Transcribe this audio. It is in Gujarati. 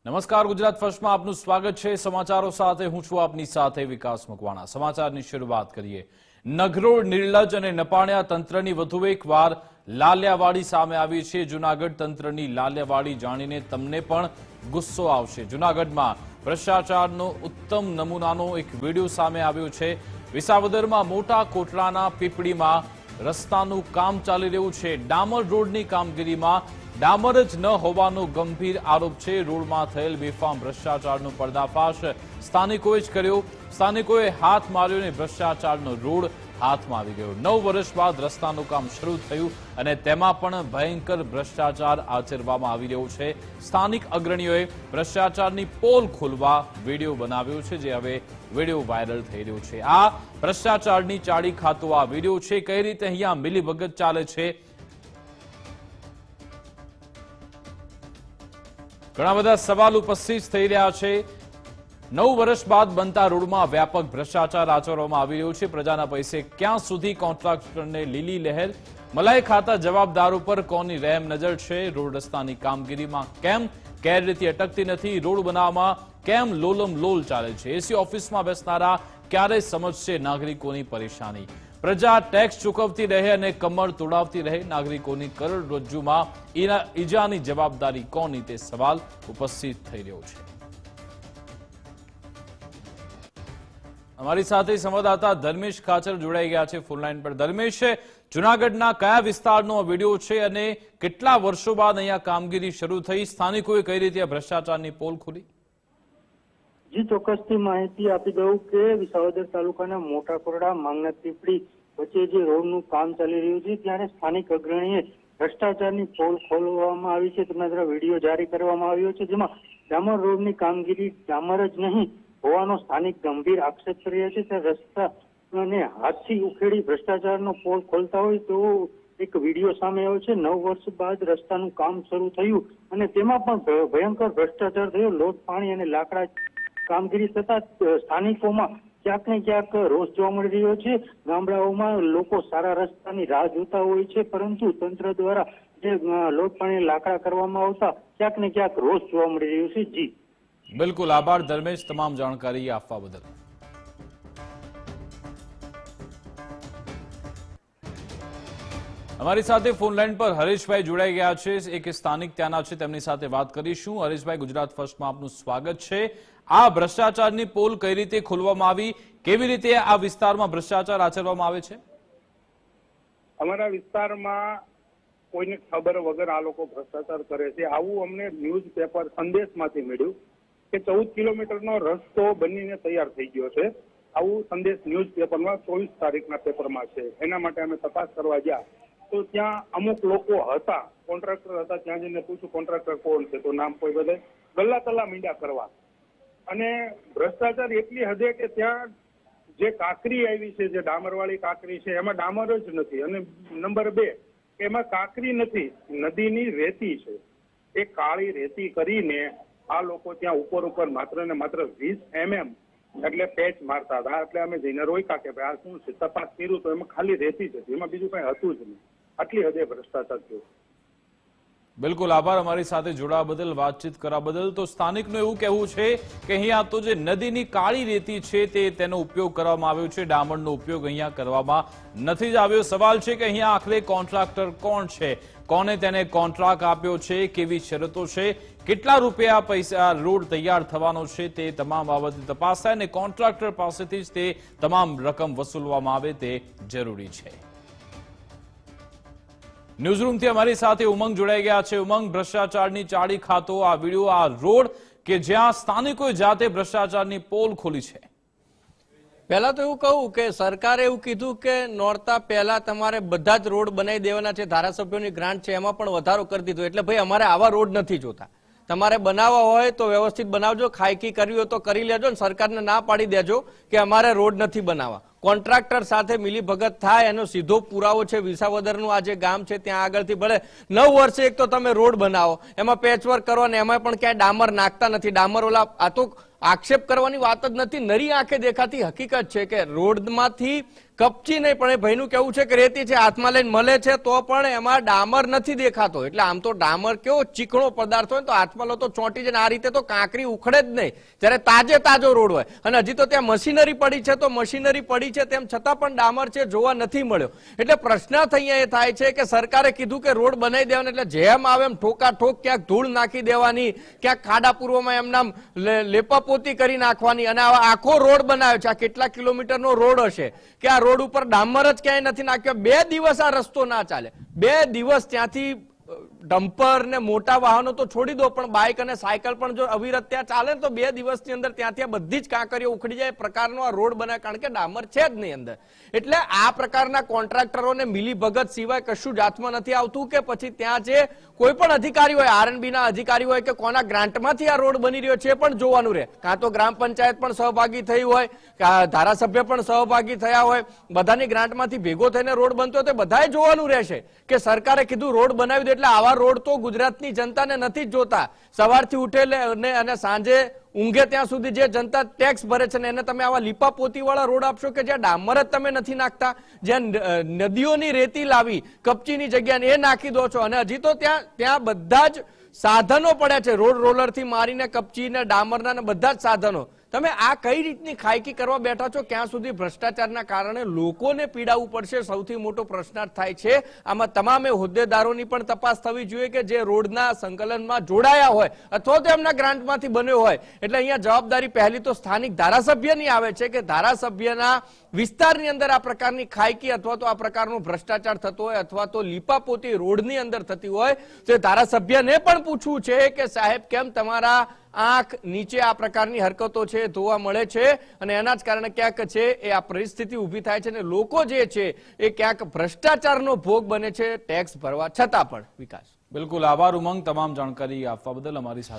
નમસ્કાર, ગુજરાત ફર્સ્ટમાં આપનું સ્વાગત છે। સમાચારો સાથે હું છું આપની સાથે વિકાસ મકવાણા। સમાચારની શરૂઆત કરીએ। નગરોળ, નિર્લજ અને નપાણિયા તંત્રની વધુ એકવાર લાલિયાવાડી સામે આવી છે। જૂનાગઢ તંત્રની લાલિયાવાડી જાણીને તમને પણ ગુસ્સો આવશે। જૂનાગઢમાં ભ્રષ્ટાચારનો ઉત્તમ નમૂનાનો એક વિડીયો સામે આવ્યો છે। વિસાવદરમાં મોટા કોટડાના પીપળીમાં રસ્તાનું કામ ચાલી રહ્યું છે। ડામર રોડની કામગીરીમાં ડામર જ ન હોવાનો ગંભીર આરોપ છે। રોડમાં થયેલ બેફામ ભ્રષ્ટાચારનો પર્દાફાશ સ્થાનિકોએ જ કર્યો। સ્થાનિકોએ હાથ માર્યો અને ભ્રષ્ટાચારનો રોડ હાથમાં આવી ગયો। 9 વર્ષ બાદ રસ્તાનું કામ શરૂ થયું અને તેમાં પણ ભયંકર ભ્રષ્ટાચાર આચરવામાં આવી રહ્યો છે। સ્થાનિક અગ્રણીઓએ ભ્રષ્ટાચારની પોલ ખોલવા વિડીયો બનાવ્યો છે, જે હવે વિડીયો વાયરલ થઈ રહ્યો છે। આ ભ્રષ્ટાચારની ચાડી ખાતો આ વિડીયો છે। કઈ રીતે અહીંયા મિલીભગત ચાલે છે, ઘણા બધા સવાલ ઉપસ્થિત થઈ રહ્યા છે। 9 વર્ષ બાદ બનતા રોડમાં વ્યાપક ભ્રષ્ટાચાર આચરવામાં આવી રહ્યો છે। પ્રજાના પૈસે ક્યાં સુધી કોન્ટ્રાક્ટરને લીલી લહેર, મલાઈ ખાતા જવાબદારો પર કોની રહેમ નજર છે? રોડ રસ્તાની કામગીરીમાં કેમ ગેરરીતિ અટકતી નથી? રોડ બનાવવામાં કેમ લોલમ લોલ ચાલે છે? એસી ઓફિસમાં બેસનારા ક્યારે સમજશે નાગરિકોની પરેશાની? પ્રજા ટેક્સ ચૂકવતી રહે અને કમર તોડાવતી રહે? નાગરિકોની કરોડરજ્જુમાં ઈજાની જવાબદારી કોની? તે સવાલ ઉપસ્થિત થઈ રહ્યો છે। અમારી સાથે સંવાદદાતા ધર્મેશ ખાચર જોડાઈ ગયા છે ફોનલાઈન પર। ધર્મેશ, જૂનાગઢના કયા વિસ્તારનો વિડીયો છે અને કેટલા વર્ષો બાદ અહીંયા કામગીરી શરૂ થઈ? સ્થાનિકોએ કઈ રીતે ભ્રષ્ટાચારની પોલ ખોલી? જી, ચોક્કસથી માહિતી આપી દઉં કે વિસાવદર તાલુકાના મોટા કોરડા માંગનાથ પીપળી વચ્ચે જે રોડનું કામ ચાલી રહ્યું છે, ત્યારે સ્થાનિક અગ્રણીએ ભ્રષ્ટાચારની પોલ ખોલવામાં આવી છે। તેમના દ્વારા વિડીયો જારી કરવામાં આવ્યો છે, જેમાં ડામર રોડની કામગીરી ડામર જ નહીં હોવાનો સ્થાનિક ગંભીર આક્ષેપ કર્યા છે। ત્યારે રસ્તાને હાથથી ઉખેડી ભ્રષ્ટાચારનો પોલ ખોલતા હોય તેવો એક વિડીયો સામે આવ્યો છે। 9 વર્ષ બાદ રસ્તાનું કામ શરૂ થયું અને તેમાં પણ ભયંકર ભ્રષ્ટાચાર થયો। લોટ, પાણી અને લાકડા કામગીરી થતા સ્થાનિકોમાં ક્યાંક ને ક્યાંક રોષ જોવા મળી રહ્યો છે। ગામડાઓમાં લોકો સારા રસ્તાની રાહ જોતા હોય છે, પરંતુ તંત્ર દ્વારા જે લોટ, પાણી, લાકડા કરવામાં આવતા ક્યાંક ને ક્યાંક રોષ જોવા મળી રહ્યો છે। જી બિલકુલ, આભાર ધર્મેશ તમામ જાણકારી આપવા બદલ। અમારી સાથે ફોનલાઈન પર હરેશભાઈ જોડાઈ ગયા છે, એક સ્થાનિક ત્યાંના છે, તેમની સાથે વાત કરીશું। હરેશભાઈ, ગુજરાત ફર્સ્ટમાં આપનું સ્વાગત છે। આ ભ્રષ્ટાચારની પોલ કઈ રીતે ખોલવામાં આવી? કેવી રીતે આ વિસ્તારમાં ભ્રષ્ટાચાર આચરવામાં આવે છે? અમારા વિસ્તારમાં કોઈને ખબર વગર આ લોકો ભ્રષ્ટાચાર કરે છે। આવું અમને ન્યૂઝ પેપર સંદેશમાંથી મળ્યું કે 14 કિલોમીટરનો રસ્તો બનીને તૈયાર થઈ ગયો છે। આવું સંદેશ ન્યૂઝ પેપરમાં 24 તારીખના પેપરમાં છે। એના માટે અમે તપાસ કરવા ગયા તો ત્યાં અમુક લોકો હતા, કોન્ટ્રાક્ટર હતા। ત્યાં જઈને પૂછ્યું કોન્ટ્રાક્ટર કોણ છે, તો નામ કોઈ બધે ગલ્લા તલ્લા મીંડા કરવા। અને ભ્રષ્ટાચાર એટલી હદે કે ત્યાં જે કાંકરી આવી છે, જે ડામરવાળી કાંકરી છે, એમાં ડામર જ નથી। અને નંબર 2, એમાં કાંકરી નથી, નદીની રેતી છે। એ કાળી રેતી કરીને આ લોકો ત્યાં ઉપર માત્ર ને માત્ર 20 mm એટલે પેચ મારતા હતા। એટલે અમે જઈને રોક્યા કે ભાઈ આ શું છે? તપાસ કર્યું તો એમાં ખાલી રેતી જ હતી, એમાં બીજું કઈ હતું જ નહીં। આટલી હદે ભ્રષ્ટાચાર થયો। બિલકુલ, આભાર અમારી સાથે જોડાવા બદલ, વાતચીત કરવા બદલ। તો સ્થાનિકનું એવું કહેવું છે કે અહીંયા તો જે નદીની કાળી રેતી છે તેનો ઉપયોગ કરવામાં આવ્યો છે, ડામરનો ઉપયોગ અહીંયા કરવામાં નથી જ આવ્યો। સવાલ છે કે અહીંયા આખરે કોન્ટ્રાક્ટર કોણ છે? કોને તેને કોન્ટ્રાક્ટ આપ્યો છે? કેવી શરતો છે? કેટલા રૂપિયા પૈસા રોડ તૈયાર થવાનો છે? તે તમામ બાબતે તપાસ થાય અને કોન્ટ્રાક્ટર પાસેથી જ તે તમામ રકમ વસૂલવામાં આવે તે જરૂરી છે। ન્યૂઝરૂમથી અમારી સાથે ઉમંગ જોડાઈ ગયા છે। ઉમંગ, ભ્રષ્ટાચારની ચાડી ખાતો આ વિડીયો, આ રોડ કે જ્યાં સ્થાનિકોએ જાતે ભ્રષ્ટાચારની પોલ ખોલી છે। પહેલા તો એવું કહું કે સરકારે એવું કીધું કે નોરતા પહેલા તમારે બધા જ રોડ બનાવી દેવાના છે, ધારાસભ્યોની ગ્રાન્ટ છે એમાં પણ વધારો કરી દીધો। એટલે ભાઈ અમારે આવા રોડ નથી જોતા, તમારે બનાવવા હોય તો વ્યવસ્થિત બનાવજો, ખાયકી કરવી હોય તો કરી લેજો, સરકારને ના પાડી દેજો કે અમારે રોડ નથી બનાવવા। કોન્ટ્રાક્ટર સાથે મિલીભગત થાય એનો સીધો પુરાવો છે વિસાવદરનું આ જે ગામ છે ત્યાં આગળથી ભલે 9 વર્ષે એક તો તમે રોડ બનાવો, એમાં પેચવર્ક કરો અને એમાં પણ ક્યાંય ડામર નાખતા નથી। ડામર ઓલા આ તો આક્ષેપ કરવાની વાત જ નથી, નરી આંખે દેખાતી હકીકત છે કે રોડમાંથી કપચી નહીં પણ એ ભાઈનું કેવું છે કે રેતી છે, હાથમાં લઈને મળે છે તો પણ એમાં ડામર નથી દેખાતો. એટલે આમ તો ડામર કેવો ચીકણો પદાર્થ હોય તો હાથમાં લો તો ચોંટી જાય, આ રીતે તો કાંકરી ઉખડે જ નહીં જ્યારે તાજો રોડ હોય. અને હજી તો ત્યાં મશીનરી પડી છે, તો મશીનરી પડી છે તેમ છતાં પણ ડામર છે જોવા નથી મળ્યો. એટલે પ્રશ્નાર્થ અહીંયા એ થાય છે કે સરકારે કીધું કે રોડ બનાવી દેવાનો, એટલે જેમ આવે એમ ઠોકાઠોક ક્યાંક ધૂળ નાખી દેવાની, ક્યાંક ખાડા પૂર્વમાં એમના લેપાપોતી કરી નાખવાની, અને આખો રોડ બનાવ્યો છે. આ કેટલા કિલોમીટરનો રોડ હશે કે આ રોડ ઉપર ડામર જ ક્યાંય નથી નાખ્યો. 2 દિવસ આ રસ્તો ના ચાલે. 2 દિવસ ત્યાંથી ડમ્પર ને મોટા વાહનો તો છોડી દો, પણ બાઇક અને સાયકલ પણ જો અવિરત ત્યાં ચાલે તો 2 દિવસની અંદર ત્યાંથી બધી જ કાંકરીઓ ઉખડી જાય પ્રકારનો આ રોડ બનાવે, કારણ કે ડામર છે જ નહીં અંદર. એટલે આ પ્રકારના કોન્ટ્રાક્ટરોને મિલી ભગત સિવાય કશું જ હાથમાં નથી આવતું, કે પછી ત્યાં જે કોઈ પણ અધિકારી હોય, આરએનબી ના અધિકારી હોય કે કોના ગ્રાન્ટમાંથી આ રોડ બની રહ્યો છે પણ જોવાનું રહે. કાં તો ગ્રામ પંચાયત પણ સહભાગી થઈ હોય, ધારાસભ્ય પણ સહભાગી થયા હોય, બધાની ગ્રાન્ટમાંથી ભેગો થઈને રોડ બનતો હોય તો બધાએ જોવાનું રહેશે કે સરકારે કીધું રોડ બનાવી દો. એટલે આવા રોડ તો ગુજરાતની જનતાને નથી જ જોતા. સવારથી ઉઠે અને સાંજે ઊંઘે ત્યાં સુધી જે જનતા ટેક્સ ભરે છે ને એને તમે આવા લીપાપોતી વાળા રોડ આપશો કે જ્યાં ડામર જ તમે નથી નાખતા, જ્યાં નદીઓની રેતી લાવી કપચીની જગ્યાએ એ નાખી દો છો. અને હજી તો ત્યાં બધા જ સાધનો પડ્યા છે, રોડ રોલર થી મારીને કપચી ને ડામરના ને બધા જ સાધનો. તમે આ કઈ રીતની ખાયકી કરવા બેઠા છો? ક્યાં સુધી ભ્રષ્ટાચારના કારણે લોકોને પીડાવવું પડશે, સૌથી મોટો પ્રશ્નાર્થ થાય છે. આમાં તમામે હોદ્દેદારોની પણ તપાસ થવી જોઈએ કે જે રોડના સંકલનમાં જોડાયા હોય અથવા તો એમના ગ્રાન્ટમાંથી બન્યો હોય. એટલે અહીંયા જવાબદારી પહેલી તો સ્થાનિક ધારાસભ્યની આવે છે કે ધારાસભ્યના વિસ્તારની અંદર આ પ્રકારની ખાયકી અથવા તો આ પ્રકારનો ભ્રષ્ટાચાર થતો હોય અથવા તો લીપાપોતી રોડની અંદર થતી હોય તો ધારાસભ્યને પણ પૂછવું છે કે સાહેબ કેમ તમારા આંખ નીચે આ પ્રકારની હરકતો છે જોવા મળે છે, અને એના જ કારણે ક્યાંક છે એ આ પરિસ્થિતિ ઊભી થાય છે અને લોકો જે છે એ ક્યાંક ભ્રષ્ટાચારનો ભોગ બને છે ટેક્સ ભરવા છતાં પણ. વિકાસ, બિલકુલ આભાર ઉમંગ, તમામ જાણકારી આપવા બદલ અમારી સાથે.